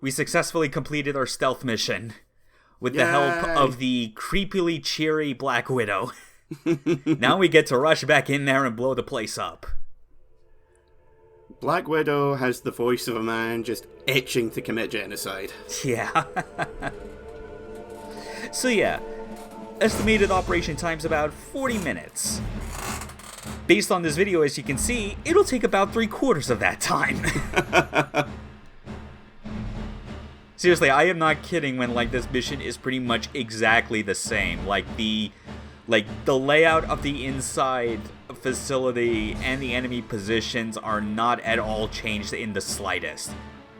we successfully completed our stealth mission with the help of the creepily cheery Black Widow. Now we get to rush back in there and blow the place up. Black Widow has the voice of a man just itching to commit genocide. Yeah. So yeah, estimated operation time's about 40 minutes. Based on this video, as you can see, it'll take about 3/4 of that time. Seriously, I am not kidding when this mission is pretty much exactly the same. The layout of the inside facility and the enemy positions are not at all changed in the slightest.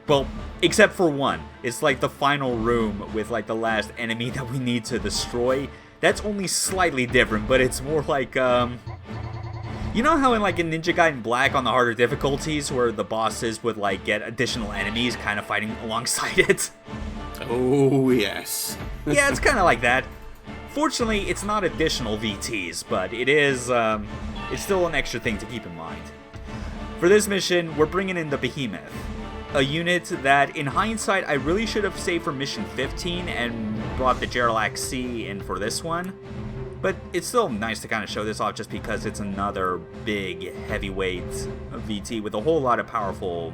Well, except for one. It's the final room with the last enemy that we need to destroy. That's only slightly different, but it's more you know how in Ninja Gaiden Black on the harder difficulties where the bosses would get additional enemies kind of fighting alongside it? Oh, yes. Yeah, it's kind of like that. Fortunately, it's not additional VTs, but it is, it's still an extra thing to keep in mind. For this mission, we're bringing in the Behemoth, a unit that, in hindsight, I really should have saved for Mission 15 and brought the Jaralaccs-NS in for this one. But it's still nice to kind of show this off just because it's another big, heavyweight VT with a whole lot of powerful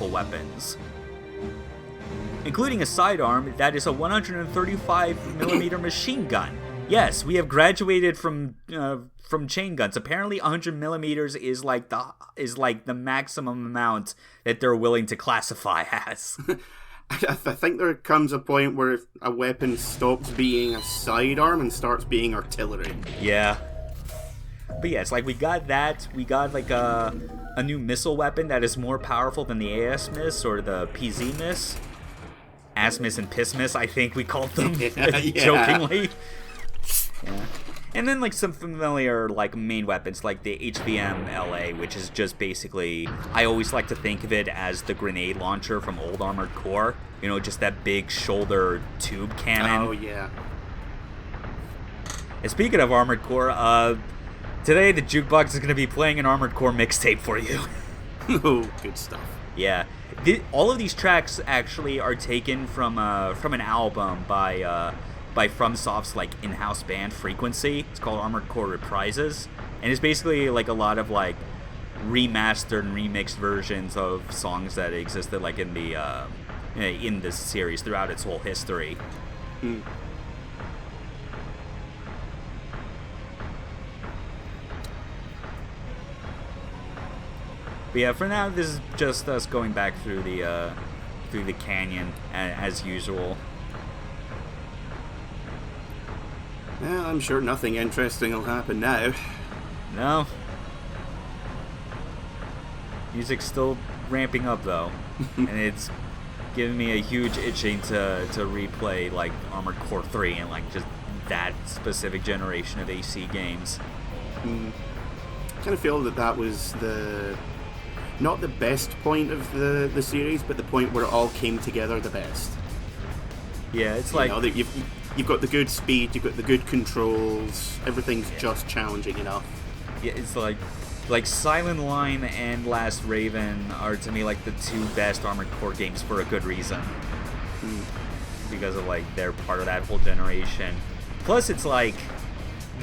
weapons. Including a sidearm that is a 135mm machine gun. Yes, we have graduated from chain guns. Apparently 100mm is the maximum amount that they're willing to classify as. I think there comes a point where a weapon stops being a sidearm and starts being artillery. Yeah. But yeah, it's we got that. We got a new missile weapon that is more powerful than the AS-MIS or the PZ-MIS. Ass-MIS and Piss-MIS, I think we called them. Jokingly. Yeah. And then some familiar main weapons like the HVM-LA, which is just basically, I always like to think of it as the grenade launcher from old Armored Core. You know, just that big shoulder tube cannon. Oh yeah. And speaking of Armored Core, today the Jukebox is going to be playing an Armored Core mixtape for you. Oh, good stuff. Yeah. All of these tracks actually are taken from an album by FromSoft's in-house band Frequency. It's called Armored Core Reprises, and it's basically a lot of remastered and remixed versions of songs that existed in this series throughout its whole history. Mm. But yeah, for now, this is just us going back through the canyon as usual. Well, I'm sure nothing interesting will happen now. No. Music's still ramping up though, and it's giving me a huge itching to replay Armored Core 3 and just that specific generation of AC games. I kind of feel that was not the best point of the series, but the point where it all came together the best. Yeah, it's you've got the good speed, you've got the good controls, everything's just challenging enough. Yeah, it's like Silent Line and Last Raven are to me the two best Armored Core games for a good reason. Because of they're part of that whole generation. Plus it's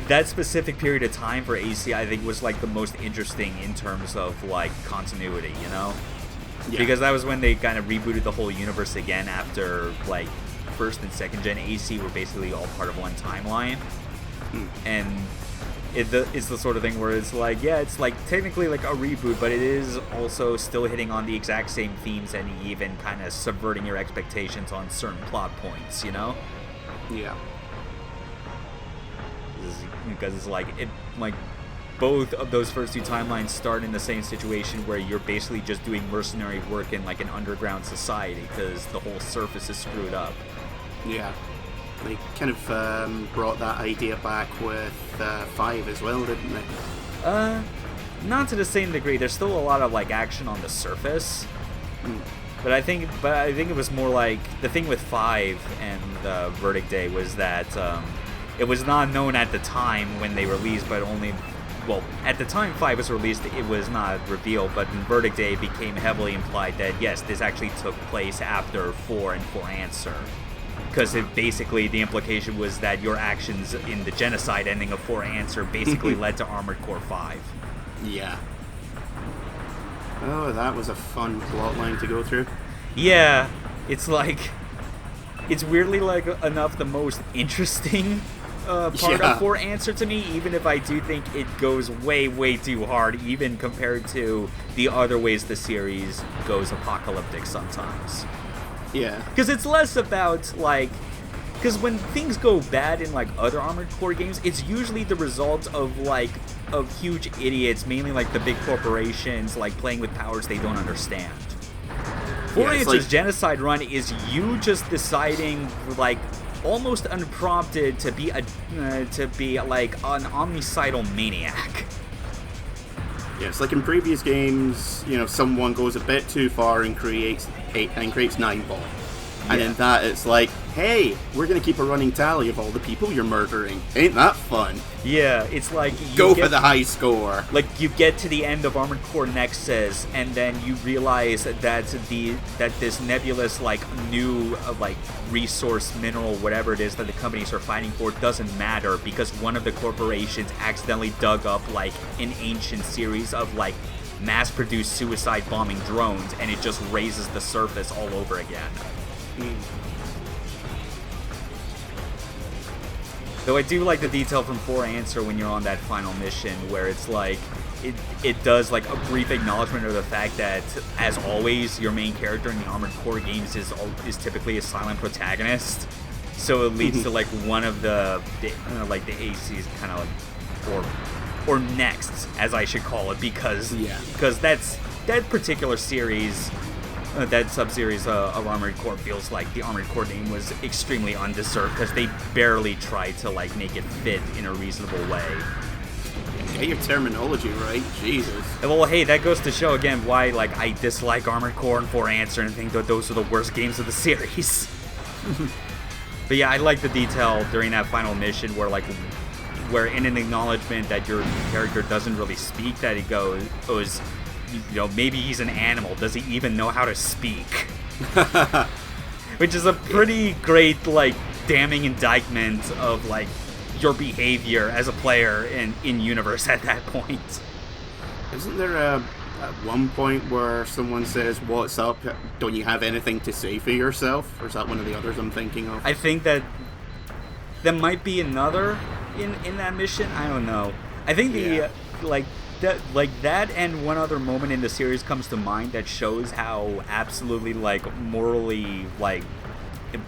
that specific period of time for AC I think was the most interesting in terms of continuity, you know? Yeah. Because that was when they kind of rebooted the whole universe again after first and second gen AC were basically all part of one timeline. And it's the sort of thing where it's it's technically a reboot, but it is also still hitting on the exact same themes and even kind of subverting your expectations on certain plot points, you know? Yeah. Because it's both of those first two timelines start in the same situation where you're basically just doing mercenary work in an underground society because the whole surface is screwed up. Yeah. They kind of brought that idea back with 5 as well, didn't they? Not to the same degree. There's still a lot of action on the surface. But I think it was more the thing with 5 and Verdict Day was that it was not known at the time when they released, but only well, at the time 5 was released, it was not revealed, but in Verdict Day it became heavily implied that, yes, this actually took place after 4 and 4 Answer. Because basically the implication was that your actions in the genocide ending of 4 Answer basically led to Armored Core 5. Yeah. Oh, that was a fun plotline to go through. Yeah, it's like... It's weirdly, like, enough the most interesting part of 4 Answer to me, even if I do think it goes way, way too hard, even compared to the other ways the series goes apocalyptic sometimes. Yeah. Because it's less about, like... Because when things go bad in, like, other Armored Core games, it's usually the result of, like, of huge idiots, mainly, like, the big corporations, like, playing with powers they don't understand. 4 Answer's like... genocide run is you just deciding, like, almost unprompted to be like an omnicidal maniac. Yeah, it's like in previous games, you know, someone goes a bit too far and creates 9-ball. And in that, it's like, hey, we're going to keep a running tally of all the people you're murdering. Ain't that fun? Yeah, it's like... Go for the high score. Like, you get to the end of Armored Core Nexus, and then you realize that this nebulous, like, new, like, resource, mineral, whatever it is that the companies are fighting for doesn't matter, because one of the corporations accidentally dug up, like, an ancient series of, like, mass-produced suicide-bombing drones, and it just raises the surface all over again. Though I do like the detail from 4 Answer when you're on that final mission, where it's like, it does like a brief acknowledgement of the fact that, as always, your main character in the Armored Core games is typically a silent protagonist. So it leads to like one of the AC's kind of like, or next, as I should call it, because that particular series. That sub-series of Armored Core feels like the Armored Core name was extremely undeserved, because they barely tried to, like, make it fit in a reasonable way. Get your terminology right, Jesus. Well, hey, that goes to show, again, why, like, I dislike Armored Core and 4 Answer and think that those are the worst games of the series. But yeah, I like the detail during that final mission where in an acknowledgement that your character doesn't really speak, that it goes, you know, maybe he's an animal. Does he even know how to speak? Which is a pretty great, like, damning indictment of, like, your behavior as a player in universe at that point. Isn't there at one point where someone says, "What's up? Don't you have anything to say for yourself?" Or is that one of the others I'm thinking of? I think that there might be another in that mission. I don't know. I think that and one other moment in the series comes to mind that shows how absolutely, like, morally, like,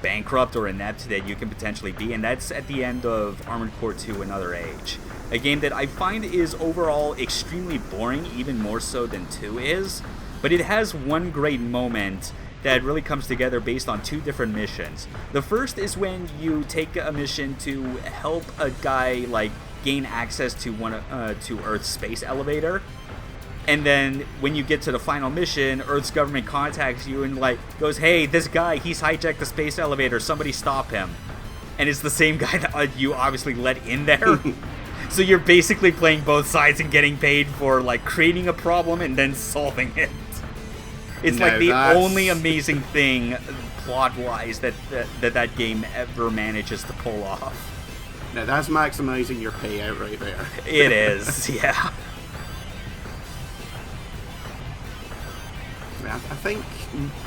bankrupt or inept that you can potentially be, and that's at the end of Armored Core 2 Another Age. A game that I find is overall extremely boring, even more so than 2 is, but it has one great moment that really comes together based on 2 different missions. The first is when you take a mission to help a guy, like, gain access to to Earth's space elevator, and then when you get to the final mission, Earth's government contacts you and, like, goes, "Hey, this guy, he's hijacked the space elevator, somebody stop him." And it's the same guy that you obviously let in there. So you're basically playing both sides and getting paid for, like, creating a problem and then solving it. It's like the only amazing thing plot-wise that game ever manages to pull off. Now that's maximizing your payout right there. It is, yeah. I think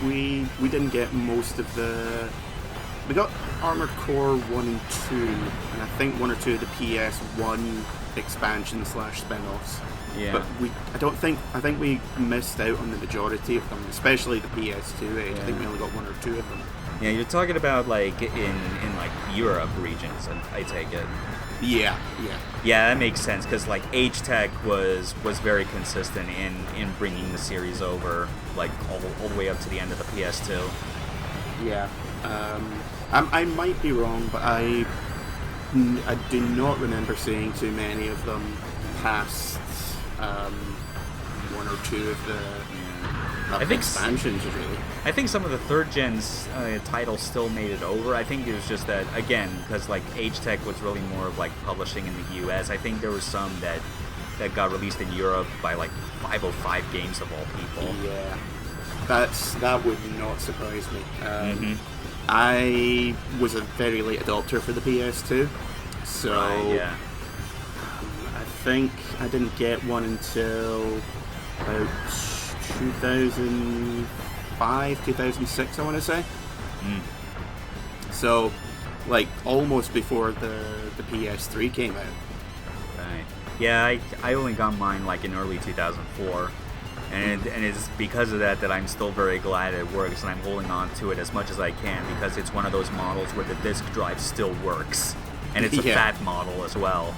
we didn't get most of the... We got Armored Core 1 and 2, and I think 1 or 2 of the PS1 expansion/spin-offs. Yeah. But I think we missed out on the majority of them, especially the PS2 age. Yeah. I think we only got 1 or 2 of them. Yeah, you're talking about, like, in like Europe regions, I take it. Yeah. Yeah, that makes sense, because, like, H-Tech was very consistent in bringing the series over, like, all the way up to the end of the PS2. Yeah. I might be wrong, but I do not remember seeing too many of them past 1 or 2 of the expansions, really. I think some of the third gen's titles still made it over. I think it was just that, again, because, like, H-Tech was really more of, like, publishing in the US. I think there was some that that got released in Europe by like 505 Games of all people. Yeah, that would not surprise me. I was a very late adopter for the PS2, so yeah. I think I didn't get one until about 2005, 2006, I want to say. So, like, almost before the PS3 came out. Right. Yeah, I only got mine like in early 2004. And it's because of that I'm still very glad it works, and I'm holding on to it as much as I can, because it's one of those models where the disc drive still works. And it's a fat model as well.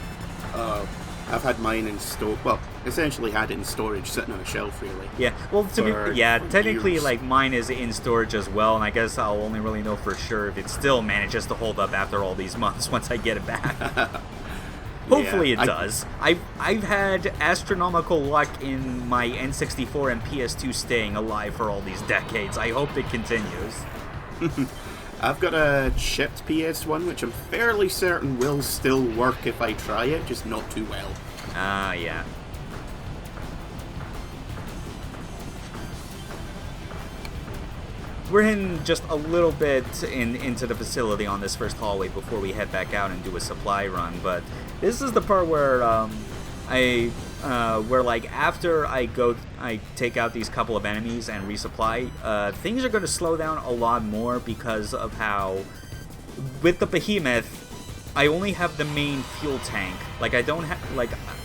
I've had mine in storage. Well, essentially had it in storage, sitting on a shelf, really. Yeah, well, technically, years. like, mine is in storage as well, and I guess I'll only really know for sure if it still manages to hold up after all these months once I get it back. Hopefully it does. I've had astronomical luck in my N64 and PS2 staying alive for all these decades. I hope it continues. I've got a chipped PS1, which I'm fairly certain will still work if I try it, just not too well. Yeah. We're in just a little bit into the facility on this first hallway before we head back out and do a supply run, but this is the part where where like after I take out these couple of enemies and resupply, things are going to slow down a lot more because of how with the behemoth I only have the main fuel tank. Like I don't have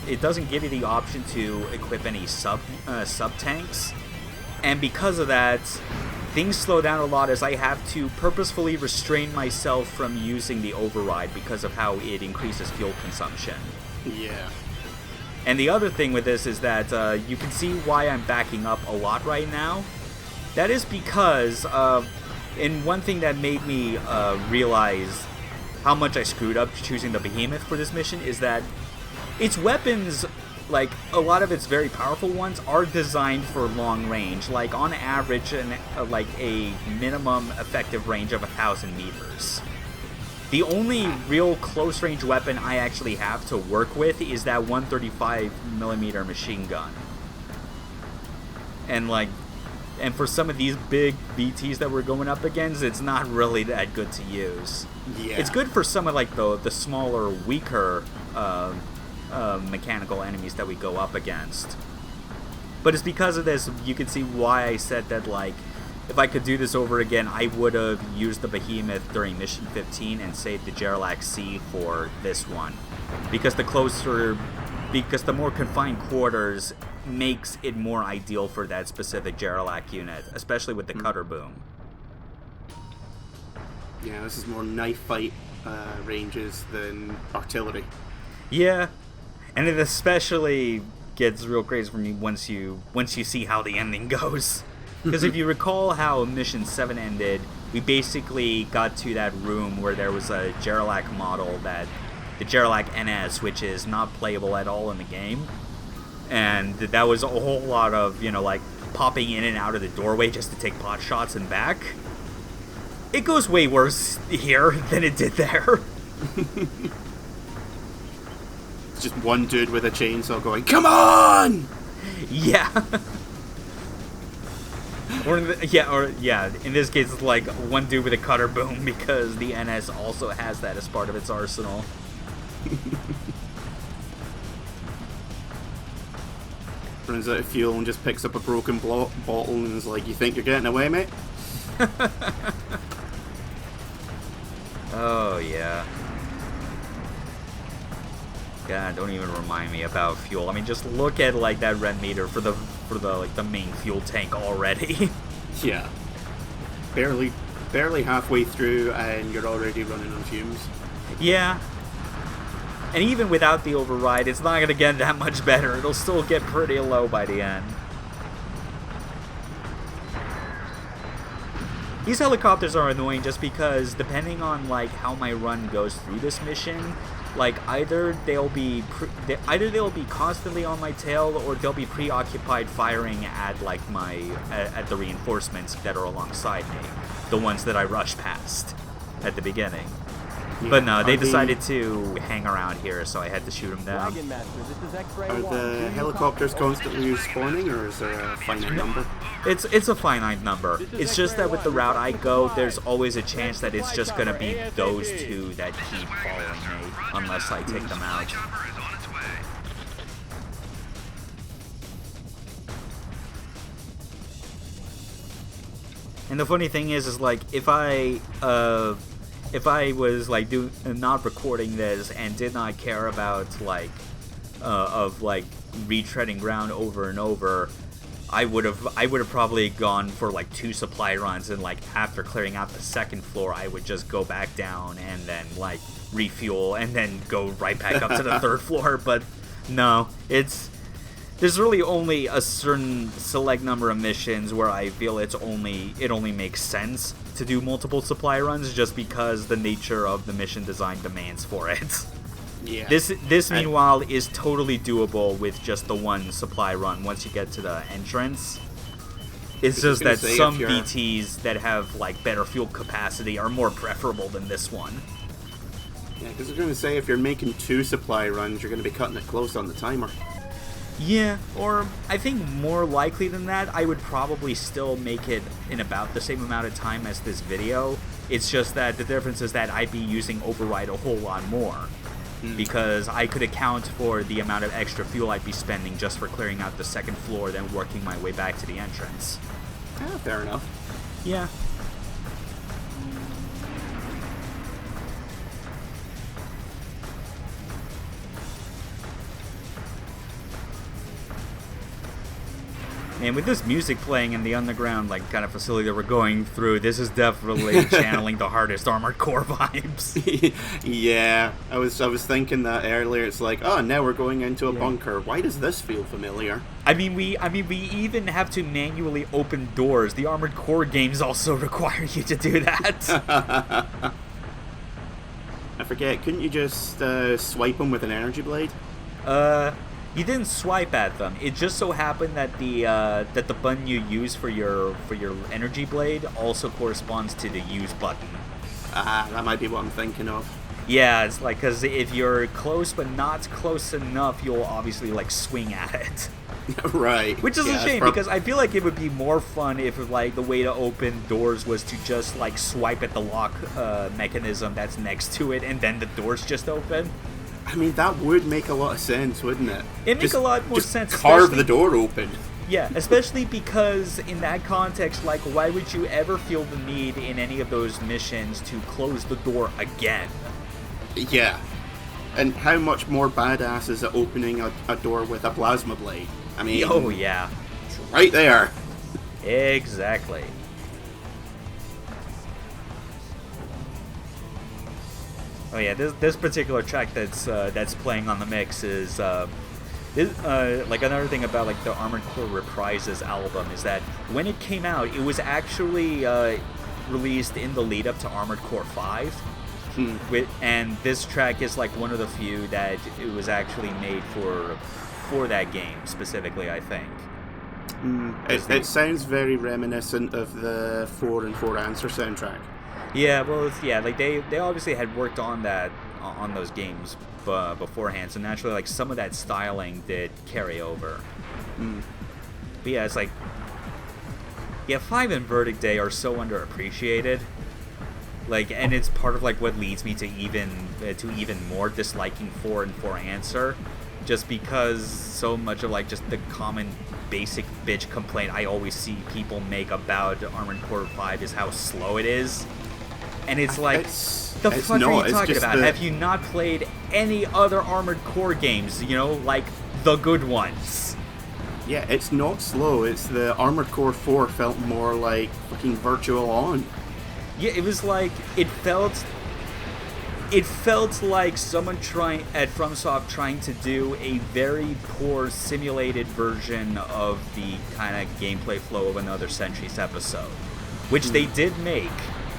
it doesn't give you the option to equip any sub tanks, and because of that, things slow down a lot as I have to purposefully restrain myself from using the override because of how it increases fuel consumption. Yeah. And the other thing with this is that you can see why I'm backing up a lot right now. That is because, and one thing that made me realize how much I screwed up choosing the behemoth for this mission is that its weapons, like a lot of its very powerful ones, are designed for long range, like on average like a minimum effective range of 1,000 meters. The only real close range weapon I actually have to work with is that 135mm machine gun. And for some of these big VTs that we're going up against, it's not really that good to use. Yeah. It's good for some of like the smaller, weaker mechanical enemies that we go up against. But it's because of this, you can see why I said that, like, if I could do this over again, I would have used the behemoth during mission 15 and saved the Jaralaccs-C for this one. Because the more confined quarters makes it more ideal for that specific Jaralacc unit, especially with the cutter boom. Yeah, this is more knife fight ranges than artillery. Yeah, and it especially gets real crazy for me once you see how the ending goes. Because if you recall how Mission 7 ended, we basically got to that room where there was a Jaralacc model, the Jaralaccs-NS, which is not playable at all in the game. And that was a whole lot of, like, popping in and out of the doorway just to take pot shots and back. It goes way worse here than it did there. It's just one dude with a chainsaw going, "Come on!" Yeah. In this case, it's like one dude with a cutter boom, because the NS also has that as part of its arsenal. Runs out of fuel and just picks up a broken bottle and is like, "You think you're getting away, mate?" Oh, yeah. God, don't even remind me about fuel. I mean, just look at, like, that red meter for the main fuel tank already. Yeah. Barely halfway through and you're already running on fumes. Yeah. And even without the override, it's not going to get that much better. It'll still get pretty low by the end. These helicopters are annoying just because, depending on, like, how my run goes through this mission, like, either they'll be constantly on my tail, or they'll be preoccupied firing at, like, at the reinforcements that are alongside me, the ones that I rush past at the beginning. But no, they Are decided to hang around here, so I had to shoot them down. Are the helicopters constantly respawning, or is there a finite number? It's a finite number. It's just that with the route I go, there's always a chance that it's just gonna be those two that keep following me, unless I take them out. And the funny thing is like if I was like not recording this and did not care about like retreading ground over and over, I would have probably gone for like 2 supply runs, and like after clearing out the second floor, I would just go back down and then like refuel and then go right back up to the third floor. But no, there's really only a certain select number of missions where I feel it only makes sense to do multiple supply runs, just because the nature of the mission design demands for it. Yeah. This meanwhile is totally doable with just the one supply run once you get to the entrance. It's just that some VTs that have like better fuel capacity are more preferable than this one. Yeah, because I was going to say, if you're making 2 supply runs, you're going to be cutting it close on the timer. Yeah, or I think more likely than that, I would probably still make it in about the same amount of time as this video. It's just that the difference is that I'd be using Override a whole lot more. Because I could account for the amount of extra fuel I'd be spending just for clearing out the second floor, then working my way back to the entrance. Fair enough. Yeah. And with this music playing in the underground, like, kind of facility that we're going through, this is definitely channeling the hardest Armored Core vibes. Yeah, I was thinking that earlier. It's like, oh, now we're going into a bunker. Why does this feel familiar? I mean, we even have to manually open doors. The Armored Core games also require you to do that. I forget. Couldn't you just swipe them with an energy blade? You didn't swipe at them. It just so happened that the button you use for your energy blade also corresponds to the use button. That might be what I'm thinking of. Yeah, it's like, because if you're close but not close enough, you'll obviously like swing at it. Right. Which is a shame, because I feel like it would be more fun if like the way to open doors was to just like swipe at the lock mechanism that's next to it, and then the doors just open. I mean, that would make a lot of sense, wouldn't it? It'd make a lot more sense. Carve the door open. Yeah, especially because in that context, like, why would you ever feel the need in any of those missions to close the door again? Yeah. And how much more badass is it opening a door with a plasma blade? I mean... Oh, yeah. It's right there. Exactly. Oh yeah, this particular track that's playing on the mix is like another thing about like the Armored Core Reprises album is that when it came out, it was actually released in the lead up to Armored Core 5. And this track is like one of the few that it was actually made for that game specifically, I think. It sounds very reminiscent of the 4 and 4 Answer soundtrack. Yeah, well, like they obviously had worked on that on those games beforehand, so naturally, like some of that styling did carry over. But yeah, it's like, yeah, 5 and Verdict Day are so underappreciated. Like, and it's part of like what leads me to even more disliking 4 and 4 Answer, just because so much of like just the common basic bitch complaint I always see people make about Armored Core 5 is how slow it is. And it's like, the fuck are you talking about? Have you not played any other Armored Core games, you know, like the good ones? Yeah, it's not slow. It's the Armored Core 4 felt more like fucking Virtual On. Yeah, it was like, it felt like someone at FromSoft trying to do a very poor simulated version of the kind of gameplay flow of Another Centuries episode, which they did make,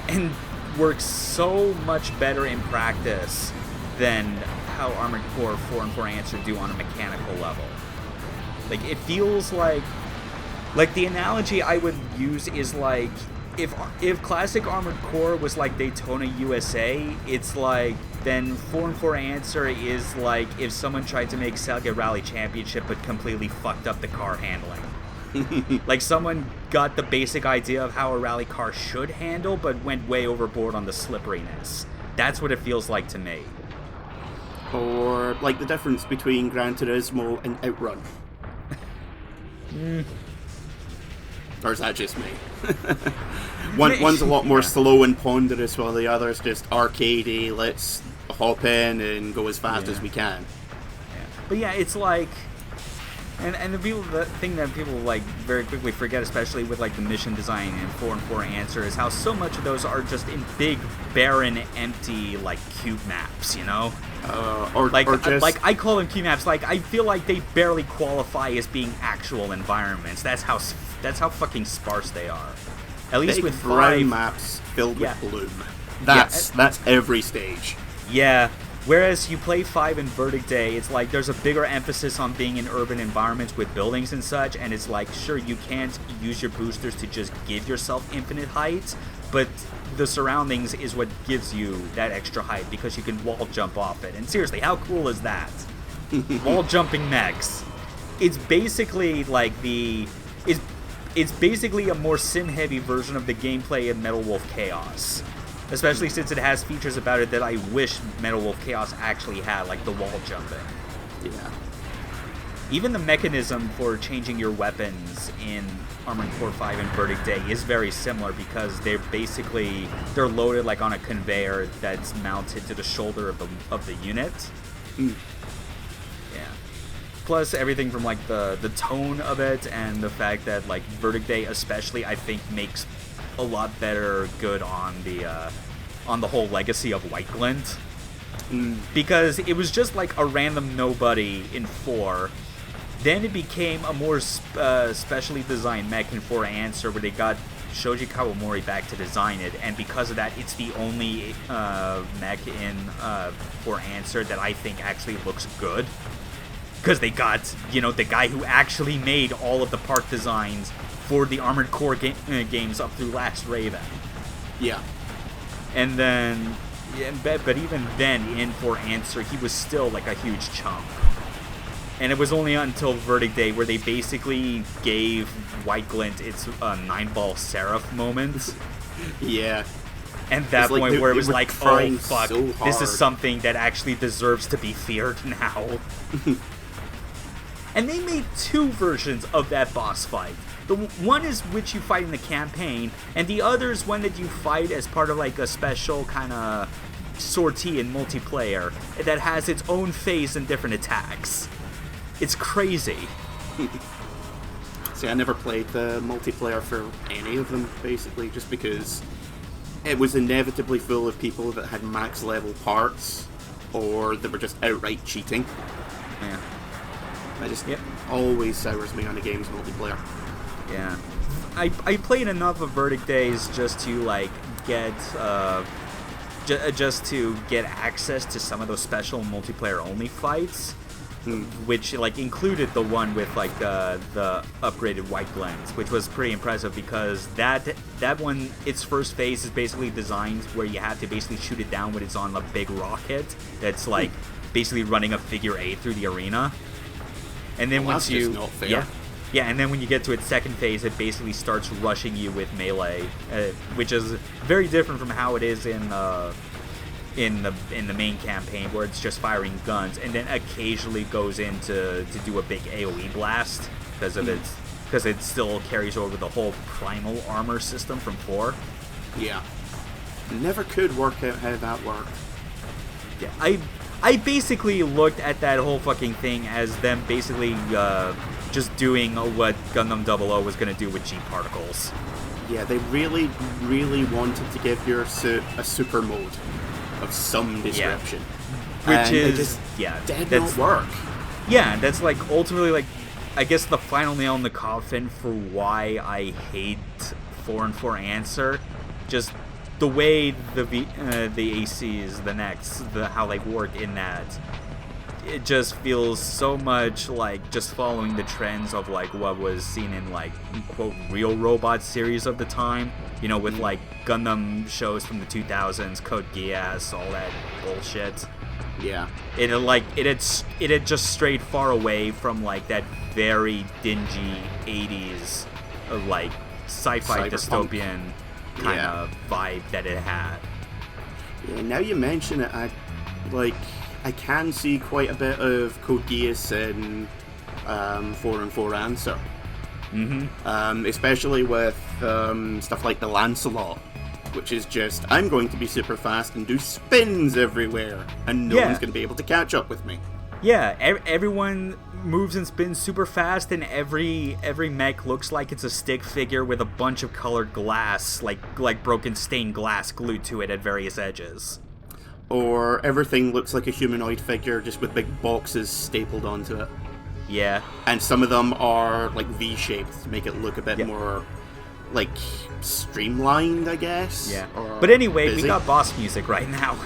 and works so much better in practice than how Armored Core 4 and 4 Answer do on a mechanical level. Like, it feels like the analogy I would use is like if Classic Armored Core was like Daytona USA, it's like then 4 and 4 Answer is like if someone tried to make Sega Rally Championship but completely fucked up the car handling. Like someone got the basic idea of how a rally car should handle but went way overboard on the slipperiness. That's what it feels like to me. Or like the difference between Gran Turismo and Outrun. Or is that just me? One's a lot more slow and ponderous, while the other's just arcadey. Let's hop in and go as fast as we can. Yeah. But yeah, it's like, and the thing that people like very quickly forget, especially with like the mission design in 4 and 4 Answer, is how so much of those are just in big, barren, empty like cube maps. You know. Or just... like I call them cube maps. Like I feel like they barely qualify as being actual environments. That's how fucking sparse they are. At least with 5 brown maps filled with bloom. That's every stage. Yeah. Whereas you play 5 in Verdict Day, it's like there's a bigger emphasis on being in urban environments with buildings and such, and it's like, sure, you can't use your boosters to just give yourself infinite height, but the surroundings is what gives you that extra height because you can wall jump off it. And seriously, how cool is that? Wall jumping mechs. It's basically like it's basically a more sim-heavy version of the gameplay in Metal Wolf Chaos. Especially since it has features about it that I wish Metal Wolf Chaos actually had, like the wall jumping. Yeah. Even the mechanism for changing your weapons in Armored Core 5 and Verdict Day is very similar because they're loaded like on a conveyor that's mounted to the shoulder of the unit. Yeah. Plus everything from like the tone of it and the fact that like Verdict Day especially I think makes a lot better good on the whole legacy of White Glint. Because it was just like a random nobody in 4. Then it became a more specially designed mech in 4 Answer where they got Shoji Kawamori back to design it, and because of that it's the only mech in 4 Answer that I think actually looks good. Because they got, the guy who actually made all of the part designs for the Armored Core games up through Last Raven. Yeah. And then, but even then, in 4 Answer, he was still like a huge chump. And it was only until Verdict Day where they basically gave White Glint its 9-ball Seraph moment. Yeah. And that point like where it was like, oh fuck, so this is something that actually deserves to be feared now. And they made 2 versions of that boss fight. The one is which you fight in the campaign, and the other is one that you fight as part of like a special kind of sortie in multiplayer that has its own phase and different attacks. It's crazy. See, I never played the multiplayer for any of them, basically, just because it was inevitably full of people that had max level parts, or that were just outright cheating. Yeah. That just always sours me on a game's multiplayer. Yeah. I played enough of Verdict Days just to like get just to get access to some of those special multiplayer only fights, which like included the one with like the upgraded White Glens, which was pretty impressive because that one, its first phase is basically designed where you have to basically shoot it down when it's on a big rocket that's like basically running a figure 8 through the arena. And then once that's just not fair. Yeah, and then when you get to its second phase, it basically starts rushing you with melee, which is very different from how it is in the main campaign, where it's just firing guns, and then occasionally goes in to do a big AoE blast because it still carries over the whole primal armor system from 4. Yeah, never could work out how that worked. Yeah, I basically looked at that whole fucking thing as them basically just doing what Gundam 00 was going to do with G-Particles. Yeah, they really, really wanted to give your suit a super mode of some description. Which did not work. Yeah, that's like ultimately like, I guess the final nail in the coffin for why I hate 4 and 4 Answer. Just the way the ACs, the necks, how they work in that, it just feels so much like just following the trends of like what was seen in like quote real robot series of the time, you know, with like Gundam shows from the 2000s, Code Geass, all that bullshit. Yeah. It had just strayed far away from like that very dingy 80s like sci-fi dystopian kind of vibe that it had. Yeah, now you mention it, I can see quite a bit of Code Geass in 4 and 4 Answer. Mm-hmm. Especially with stuff like the Lancelot, which is just, I'm going to be super fast and do spins everywhere, and no one's going to be able to catch up with me. Yeah, everyone moves and spins super fast, and every mech looks like it's a stick figure with a bunch of colored glass, like broken stained glass glued to it at various edges. Or everything looks like a humanoid figure just with big boxes stapled onto it. Yeah. And some of them are like V-shaped to make it look a bit more like streamlined, I guess. Yeah. But anyway, busy. We got boss music right now.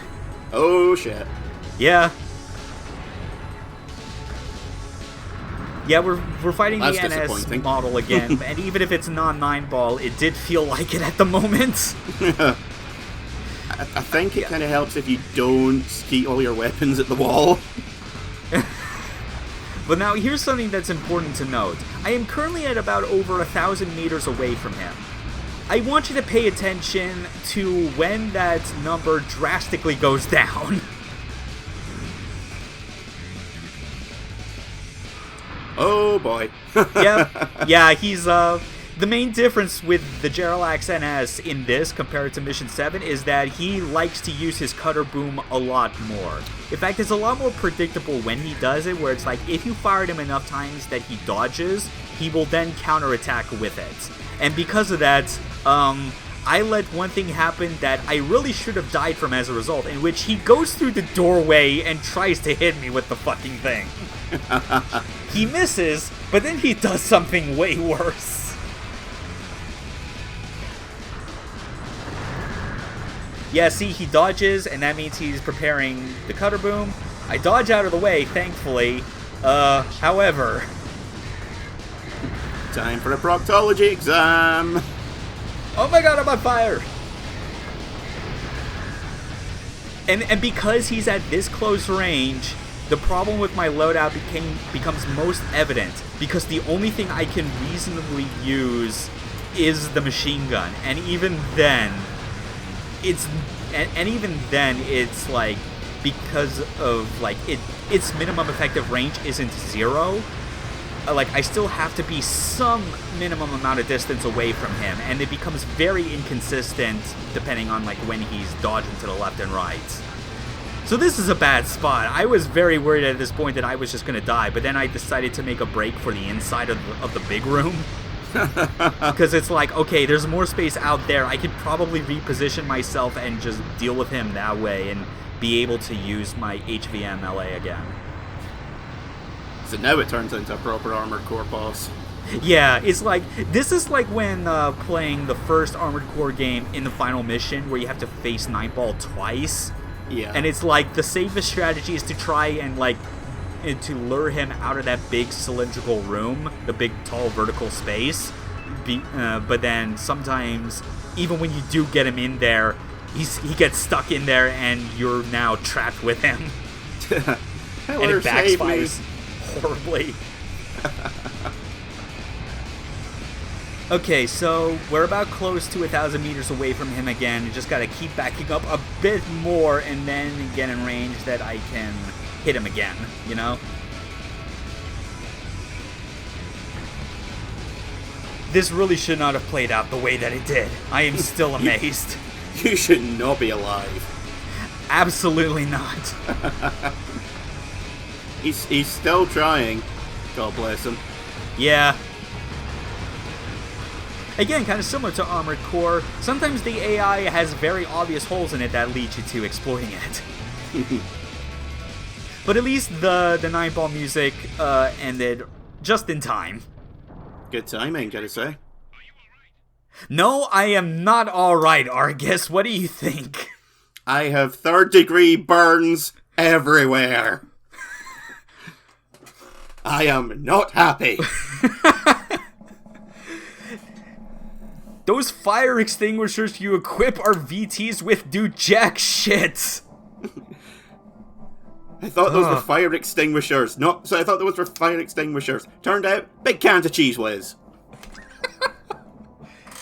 Oh shit. Yeah. Yeah, we're fighting the NS model again, and even if it's non-9-ball, it did feel like it at the moment. I think it kind of helps if you don't skeet all your weapons at the wall. But now, here's something that's important to note. I am currently at about over 1,000 meters away from him. I want you to pay attention to when that number drastically goes down. Oh boy. Yeah, he's, the main difference with the Jaralaccs-NS in this compared to Mission 7 is that he likes to use his cutter boom a lot more. In fact, it's a lot more predictable when he does it, where it's like, if you fired him enough times that he dodges, he will then counterattack with it. And because of that, I let one thing happen that I really should have died from as a result, in which he goes through the doorway and tries to hit me with the fucking thing. He misses, but then he does something way worse. Yeah, see, he dodges, and that means he's preparing the cutter boom. I dodge out of the way, thankfully. However... Time for a proctology exam! Oh my god, I'm on fire! And because he's at this close range, the problem with my loadout becomes most evident, because the only thing I can reasonably use is the machine gun, and even then, it's like, because of like its minimum effective range isn't 0. Like, I still have to be some minimum amount of distance away from him, and it becomes very inconsistent depending on like when he's dodging to the left and right. So this is a bad spot. I was very worried at this point that I was just gonna die, but then I decided to make a break for the inside of the big room. Because it's like, okay, there's more space out there. I could probably reposition myself and just deal with him that way and be able to use my HVM LA again. So now it turns into a proper Armored Core boss. Yeah, it's like, this is like when playing the first Armored Core game in the final mission where you have to face Nightball twice. Yeah. And it's like, the safest strategy is to try and like, to lure him out of that big cylindrical room, the big tall vertical space. But then sometimes, even when you do get him in there, he gets stuck in there and you're now trapped with him. And it backfires horribly. Okay, so we're about close to 1,000 meters away from him again. You just gotta keep backing up a bit more and then get in range that I can hit him again, you know? This really should not have played out the way that it did. I am still amazed. You should not be alive. Absolutely not. He's still trying. God bless him. Yeah. Again, kind of similar to Armored Core, sometimes the AI has very obvious holes in it that lead you to exploiting it. But at least the 9-ball music ended just in time. Good timing, gotta say. No, I am not alright, Argus. What do you think? I have third-degree burns everywhere. I am not happy. Those fire extinguishers you equip our VTs with do jack shit. I thought those were fire extinguishers. No, so I thought those were fire extinguishers. Turned out, big cans of Cheese Whiz.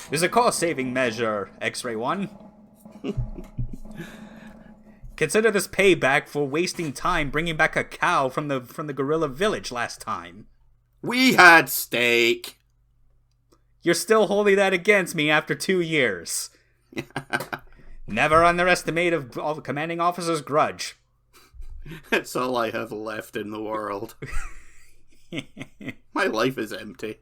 There's a cost-saving measure, X-Ray 1. Consider this payback for wasting time bringing back a cow from the gorilla village last time. We had steak. You're still holding that against me after 2 years. Never underestimate a commanding officer's grudge. It's all I have left in the world. My life is empty.